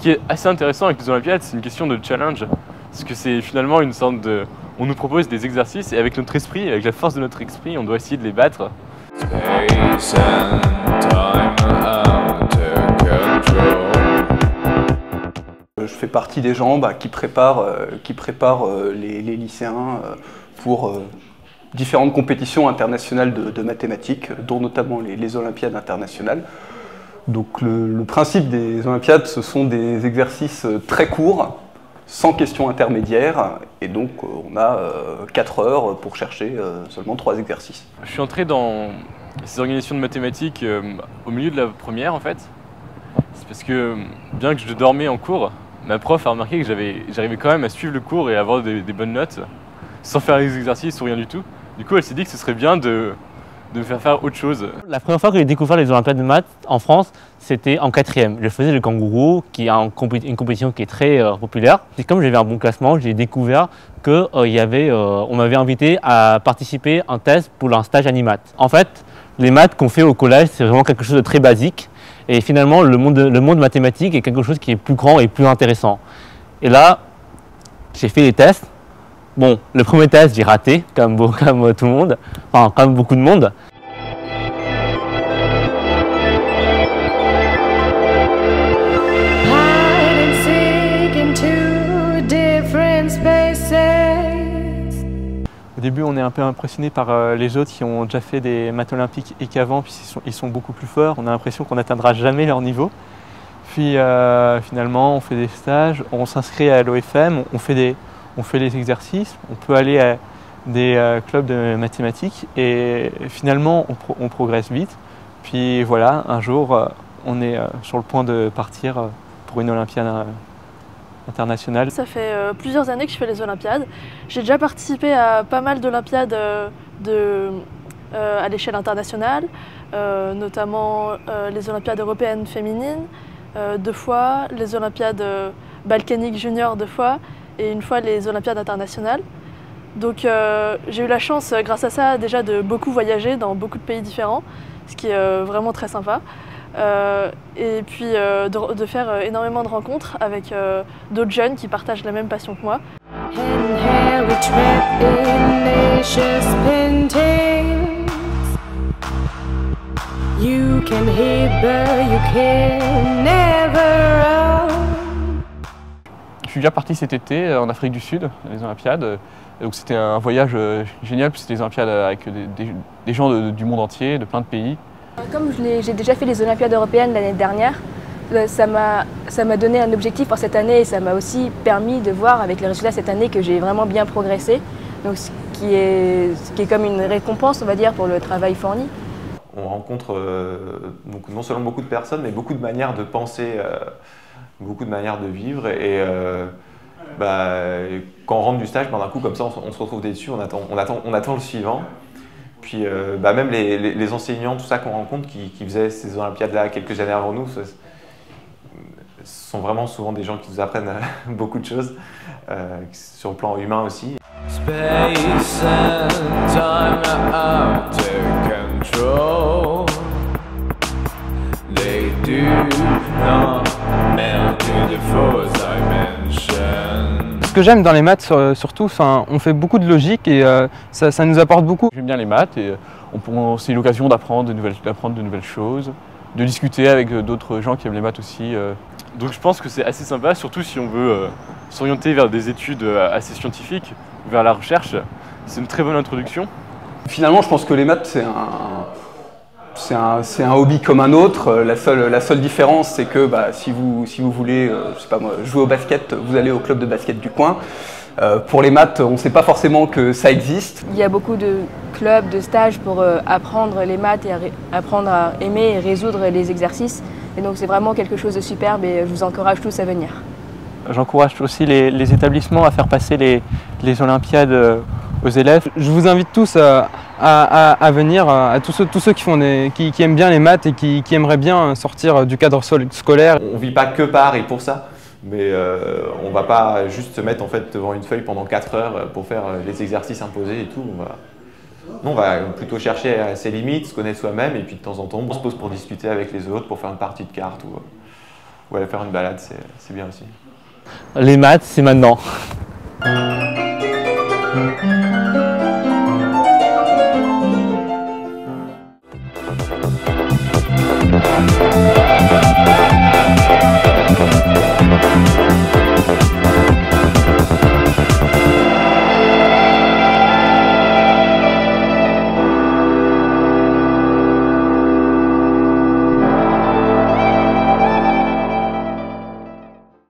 Ce qui est assez intéressant avec les Olympiades, c'est une question de challenge. Parce que c'est finalement une sorte de... On nous propose des exercices et avec notre esprit, avec la force de notre esprit, on doit essayer de les battre. Space and time out of control. Je fais partie des gens qui préparent les lycéens pour différentes compétitions internationales de mathématiques, dont notamment les Olympiades internationales. Donc le principe des Olympiades, ce sont des exercices très courts, sans questions intermédiaires, et donc on a 4 heures pour chercher seulement 3 exercices. Je suis entré dans ces organisations de mathématiques au milieu de la première en fait. C'est parce que bien que je dormais en cours, ma prof a remarqué que j'arrivais quand même à suivre le cours et à avoir des bonnes notes, sans faire les exercices ou rien du tout. Du coup elle s'est dit que ce serait bien de me faire autre chose. La première fois que j'ai découvert les Olympiades de maths en France, c'était en 4e. Je faisais le kangourou, qui est une compétition qui est très populaire. Et comme j'avais un bon classement, j'ai découvert qu'on m'avait invité à participer à un test pour un stage animat. En fait, les maths qu'on fait au collège, c'est vraiment quelque chose de très basique. Et finalement, le monde mathématique est quelque chose qui est plus grand et plus intéressant. Et là, j'ai fait les tests. Bon, le premier test, j'ai raté, comme tout le monde, enfin, comme beaucoup de monde. Au début, on est un peu impressionné par les autres qui ont déjà fait des maths olympiques et qu'avant, puis ils sont beaucoup plus forts. On a l'impression qu'on n'atteindra jamais leur niveau. Puis finalement, on fait des stages, on s'inscrit à l'OFM, on fait les exercices, on peut aller à des clubs de mathématiques et finalement, on progresse vite. Puis voilà, un jour, on est sur le point de partir pour une Olympiade internationale. Ça fait plusieurs années que je fais les Olympiades. J'ai déjà participé à pas mal d'Olympiades à l'échelle internationale, notamment les Olympiades européennes féminines 2 fois, les Olympiades balkaniques juniors 2 fois et 1 fois les Olympiades internationales. Donc j'ai eu la chance, grâce à ça, déjà de beaucoup voyager dans beaucoup de pays différents, ce qui est vraiment très sympa. Et puis de faire énormément de rencontres avec d'autres jeunes qui partagent la même passion que moi. Je suis déjà parti cet été en Afrique du Sud, les Olympiades. Donc c'était un voyage génial, c'était des Olympiades avec des gens du monde entier, de plein de pays. Comme j'ai déjà fait les Olympiades européennes l'année dernière, ça m'a donné un objectif pour cette année et ça m'a aussi permis de voir avec les résultats cette année que j'ai vraiment bien progressé. Donc ce qui est comme une récompense, on va dire, pour le travail fourni. On rencontre donc non seulement beaucoup de personnes, mais beaucoup de manières de penser, beaucoup de manières de vivre. Et quand on rentre du stage, d'un coup, comme ça, on se retrouve dessus, on attend le suivant. Puis même les enseignants, tout ça qu'on rencontre, qui faisaient ces Olympiades-là quelques années avant nous, ce sont vraiment souvent des gens qui nous apprennent beaucoup de choses, sur le plan humain aussi. Space and time out of control. They do not melt to the fourth dimension. Ce que j'aime dans les maths, surtout, on fait beaucoup de logique et ça nous apporte beaucoup. J'aime bien les maths et c'est l'occasion d'apprendre de nouvelles choses, de discuter avec d'autres gens qui aiment les maths aussi. Donc je pense que c'est assez sympa, surtout si on veut s'orienter vers des études assez scientifiques, vers la recherche. C'est une très bonne introduction. Finalement, je pense que les maths, c'est un hobby comme un autre. La seule différence, c'est que si vous voulez je sais pas moi, jouer au basket, vous allez au club de basket du coin. Pour les maths, on ne sait pas forcément que ça existe. Il y a beaucoup de clubs, de stages pour apprendre les maths et apprendre à aimer et résoudre les exercices. Et donc c'est vraiment quelque chose de superbe et je vous encourage tous à venir. J'encourage aussi les établissements à faire passer les Olympiades aux élèves. Je vous invite tous à venir, à tous ceux qui aiment bien les maths et qui aimeraient bien sortir du cadre scolaire. On ne vit pas que par et pour ça, mais on ne va pas juste se mettre devant une feuille pendant 4 heures pour faire les exercices imposés et tout. On va plutôt chercher ses limites, se connaître soi-même et puis de temps en temps on se pose pour discuter avec les autres, pour faire une partie de cartes ou aller faire une balade, c'est bien aussi. Les maths, c'est maintenant.